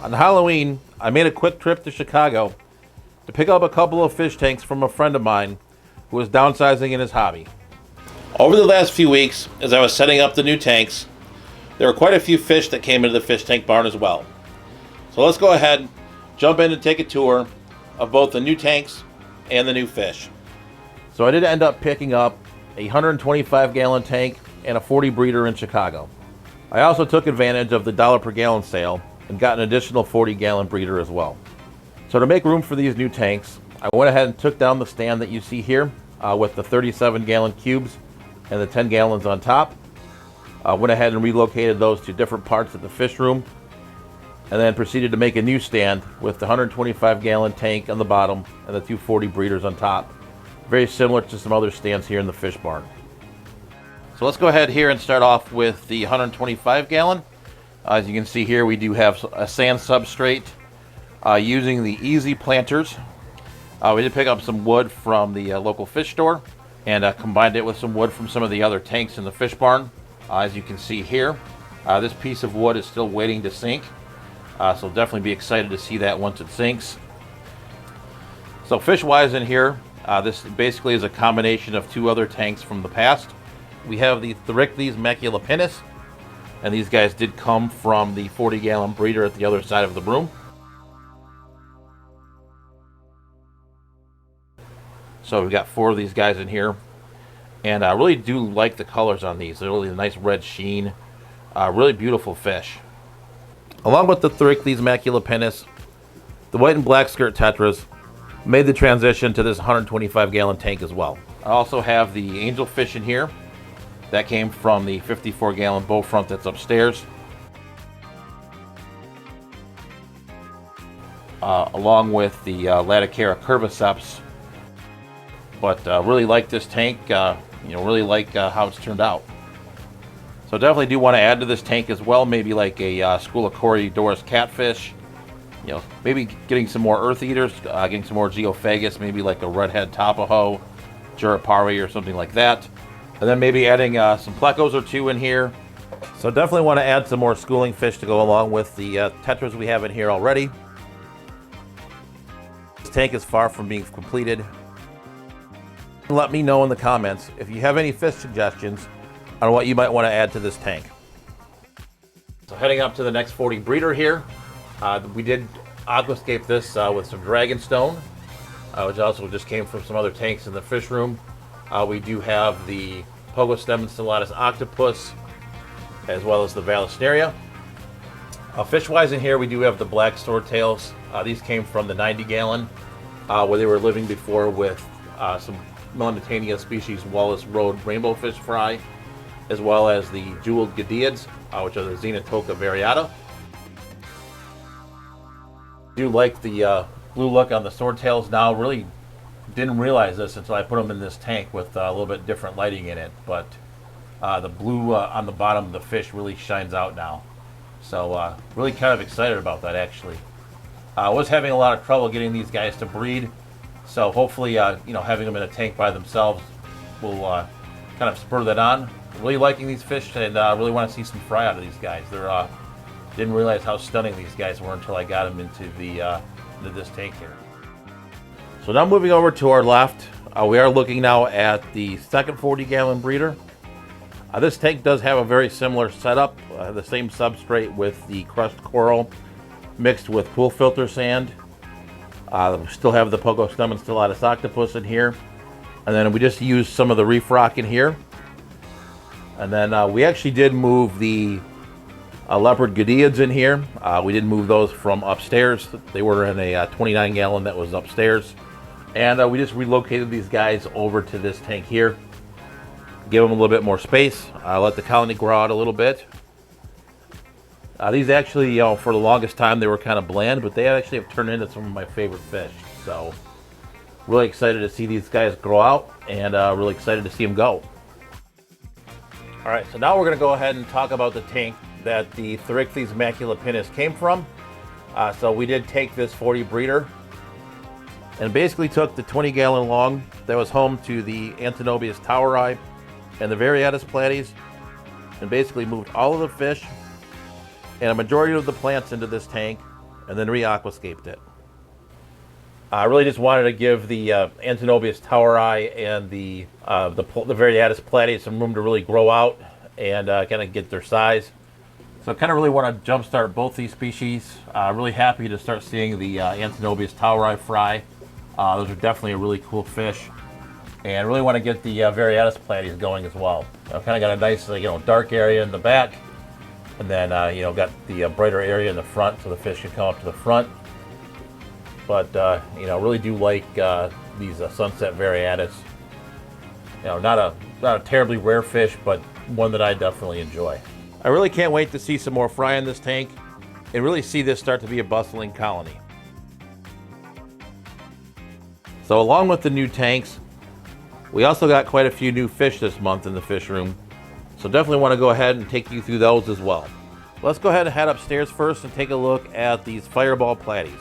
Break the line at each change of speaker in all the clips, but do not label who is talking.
On Halloween, I made a quick trip to Chicago to pick up a couple of fish tanks from a friend of mine who was downsizing in his hobby. Over the last few weeks, as I was setting up the new tanks, there were quite a few fish that came into the fish tank barn as well. So let's go ahead, jump in and take a tour of both the new tanks and the new fish. So I did end up picking up a 125 gallon tank and a 40 breeder in Chicago. I also took advantage of the $1 per gallon sale and got an additional 40 gallon breeder as well. So to make room for these new tanks, I went ahead and took down the stand that you see here with the 37 gallon cubes and the 10 gallons on top. Went ahead and relocated those to different parts of the fish room, and then proceeded to make a new stand with the 125 gallon tank on the bottom and the 240 breeders on top. Very similar to some other stands here in the fish barn. So let's go ahead here and start off with the 125 gallon. As you can see here, we do have a sand substrate using the Easy planters. We did pick up some wood from the local fish store and combined it with some wood from some of the other tanks in the fish barn. As you can see here, this piece of wood is still waiting to sink. So definitely be excited to see that once it sinks. So fish-wise in here, this basically is a combination of two other tanks from the past. We have the Variatus Platy, and these guys did come from the 40 gallon breeder at the other side of the room. So we've got 4 of these guys in here, and I really do like the colors on these. They're really a nice red sheen, really beautiful fish. Along with the Variatus Platy, the white and black skirt tetras made the transition to this 125 gallon tank as well. I also have the angelfish in here. That came from the 54 gallon bow front that's upstairs. Along with the Laticara curviceps. But really like this tank, really like how it's turned out. So definitely do want to add to this tank as well, maybe like a school of Corydoras catfish. Maybe getting some more earth eaters, getting some more geophagus, maybe like a redhead tapaho, jurapari or something like that. And then maybe adding some plecos or 2 in here. So definitely want to add some more schooling fish to go along with the tetras we have in here already. This tank is far from being completed. Let me know in the comments if you have any fish suggestions on what you might want to add to this tank. So heading up to the next 40 breeder here. We did aquascape this with some dragonstone, which also just came from some other tanks in the fish room. We do have the Pogostem stellatus octopus, as well as the Vallisneria. Fish-wise in here, we do have the black swordtails. These came from the 90 gallon, where they were living before with some Melanotanea species Wallace Road rainbow fish fry, as well as the jeweled Goodieds, which are the Xenatoca variata. I do like the blue look on the swordtails now. Really didn't realize this until I put them in this tank with a little bit different lighting in it, but the blue on the bottom of the fish really shines out now. So really kind of excited about that actually. I was having a lot of trouble getting these guys to breed, so hopefully having them in a tank by themselves will kind of spur that on. Really liking these fish and really want to see some fry out of these guys. They're didn't realize how stunning these guys were until I got them into this tank here. So now moving over to our left, we are looking now at the second 40 gallon breeder. This tank does have a very similar setup, the same substrate with the crushed coral mixed with pool filter sand. We still have the Pogostem stellatus octopus in here, and then we just used some of the reef rock in here. And then we actually did move the leopard Goodieds in here. We did move those from upstairs. They were in a 29 gallon that was upstairs. And we just relocated these guys over to this tank here. Give them a little bit more space. Let the colony grow out a little bit. These actually, for the longest time, they were kind of bland, but they actually have turned into some of my favorite fish. So, really excited to see these guys grow out, and really excited to see them go. All right, so now we're going to go ahead and talk about the tank that the Variatus Platy came from. So we did take this 40 breeder and basically took the 20 gallon long that was home to the Antinobius toweri and the Variatus Platy, and basically moved all of the fish and a majority of the plants into this tank and then re-aquascaped it. I really just wanted to give the Antinobius toweri and the Variatus Platy some room to really grow out and kind of get their size. So I kind of really want to jumpstart both these species. Really happy to start seeing the Antinobius toweri fry. Those are definitely a really cool fish. And really want to get the Variatus Platies going as well. I've kind of got a nice dark area in the back, and then got the brighter area in the front so the fish can come up to the front. But really do like these sunset Variatus. Not a terribly rare fish, but one that I definitely enjoy. I really can't wait to see some more fry in this tank and really see this start to be a bustling colony. So along with the new tanks, we also got quite a few new fish this month in the fish room. So definitely want to go ahead and take you through those as well. Let's go ahead and head upstairs first and take a look at these Fireball Platies.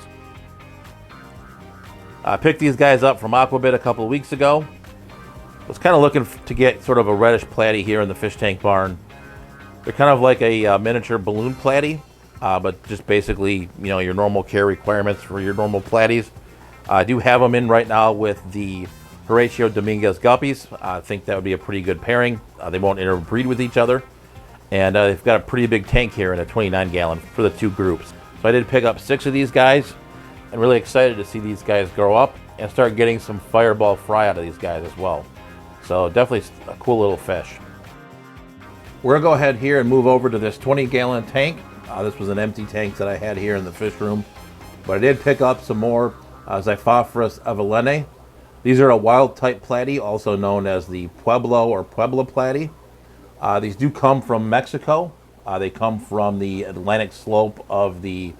I picked these guys up from Aquabit a couple of weeks ago. Was kind of looking to get sort of a reddish platy here in the fish tank barn. They're kind of like a miniature balloon platy, but just basically, your normal care requirements for your normal platies. I do have them in right now with the Horatio Dominguez guppies. I think that would be a pretty good pairing. They won't interbreed with each other. And they've got a pretty big tank here in a 29-gallon for the two groups. So I did pick up 6 of these guys. And really excited to see these guys grow up and start getting some fireball fry out of these guys as well. So definitely a cool little fish. We're going to go ahead here and move over to this 20-gallon tank. This was an empty tank that I had here in the fish room. But I did pick up some more Xiphophorous Evelynae. These are a wild-type platy, also known as the Pueblo or Puebla platy. These do come from Mexico. They come from the Atlantic slope of the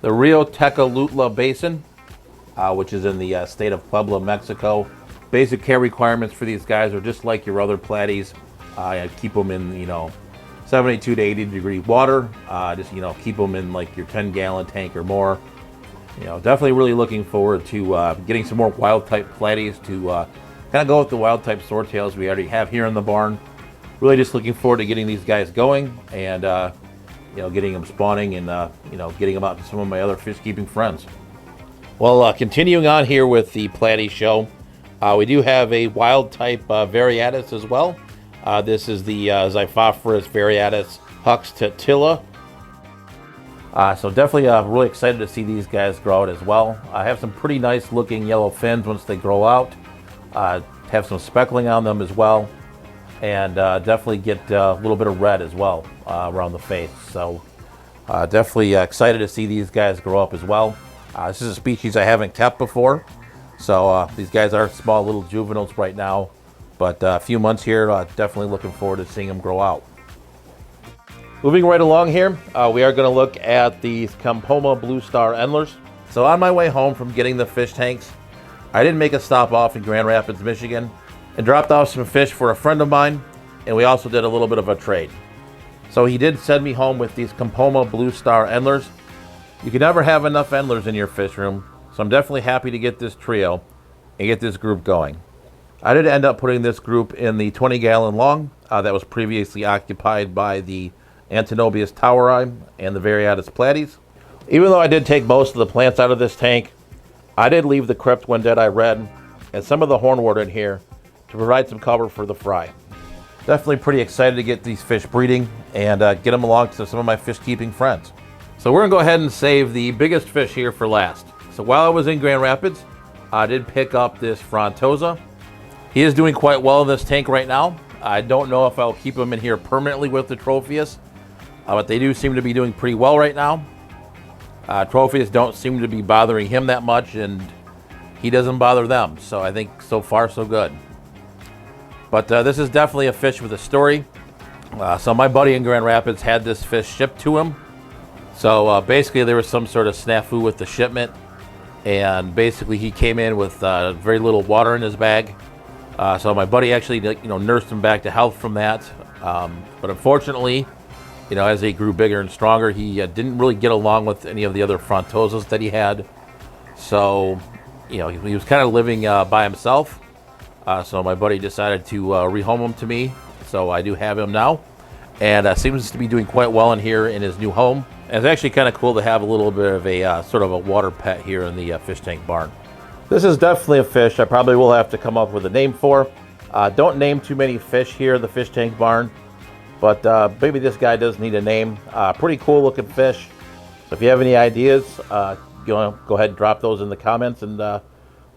Rio Tecolutla Basin, which is in the state of Puebla, Mexico. Basic care requirements for these guys are just like your other platies. Keep them in, 72 to 80 degree water. Just, keep them in like your 10-gallon tank or more. Definitely really looking forward to getting some more wild-type platies to kind of go with the wild-type Swordtails we already have here in the barn. Really just looking forward to getting these guys going and getting them spawning and, getting them out to some of my other fish-keeping friends. Well, continuing on here with the platy show, we do have a wild-type Variatus as well. This is the Xiphophorous Variatus Huextetitila. So definitely really excited to see these guys grow out as well. I have some pretty nice-looking yellow fins once they grow out. Have some speckling on them as well. And definitely get a little bit of red as well around the face. So definitely excited to see these guys grow up as well. This is a species I haven't kept before. So these guys are small little juveniles right now. But a few months here, definitely looking forward to seeing them grow out. Moving right along here, we are going to look at these Campoma Blue Star Endlers. So on my way home from getting the fish tanks, I did make a stop off in Grand Rapids, Michigan, and dropped off some fish for a friend of mine, and we also did a little bit of a trade. So he did send me home with these Campoma Blue Star Endlers. You can never have enough Endlers in your fish room, so I'm definitely happy to get this trio and get this group going. I did end up putting this group in the 20-gallon long that was previously occupied by the Antinobius toweri and the Variatus Platies. Even though I did take most of the plants out of this tank, I did leave the Crypt Wendeti red and some of the hornwort in here to provide some cover for the fry. Definitely pretty excited to get these fish breeding and get them along to some of my fish keeping friends. So we're gonna go ahead and save the biggest fish here for last. So while I was in Grand Rapids, I did pick up this Frontosa. He is doing quite well in this tank right now. I don't know if I'll keep him in here permanently with the Tropheus, but they do seem to be doing pretty well right now. Tropheus don't seem to be bothering him that much, and he doesn't bother them. So I think so far so good. But this is definitely a fish with a story. So my buddy in Grand Rapids had this fish shipped to him. So basically there was some sort of snafu with the shipment, and basically he came in with very little water in his bag. So my buddy actually, nursed him back to health from that. But unfortunately, as he grew bigger and stronger, he didn't really get along with any of the other Frontosas that he had. So, he was kind of living by himself. So my buddy decided to rehome him to me. So I do have him now, and seems to be doing quite well in here in his new home. And it's actually kind of cool to have a little bit of a sort of a water pet here in the fish tank barn. This is definitely a fish I probably will have to come up with a name for. Don't name too many fish here in the fish tank barn, but maybe this guy does need a name. Pretty cool looking fish. So if you have any ideas, go ahead and drop those in the comments, and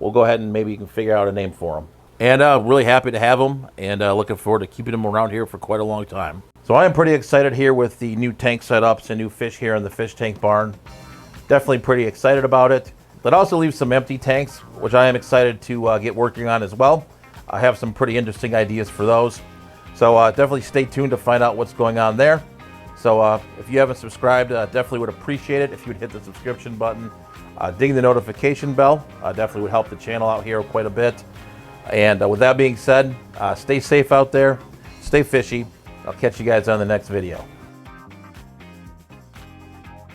we'll go ahead and maybe you can figure out a name for them. And really happy to have them, and looking forward to keeping them around here for quite a long time. So I am pretty excited here with the new tank setups and new fish here in the fish tank barn. Definitely pretty excited about it. That also leaves some empty tanks, which I am excited to get working on as well. I have some pretty interesting ideas for those. So definitely stay tuned to find out what's going on there. So if you haven't subscribed, definitely would appreciate it if you would hit the subscription button. Ding the notification bell. Definitely would help the channel out here quite a bit. And with that being said, stay safe out there. Stay fishy. I'll catch you guys on the next video.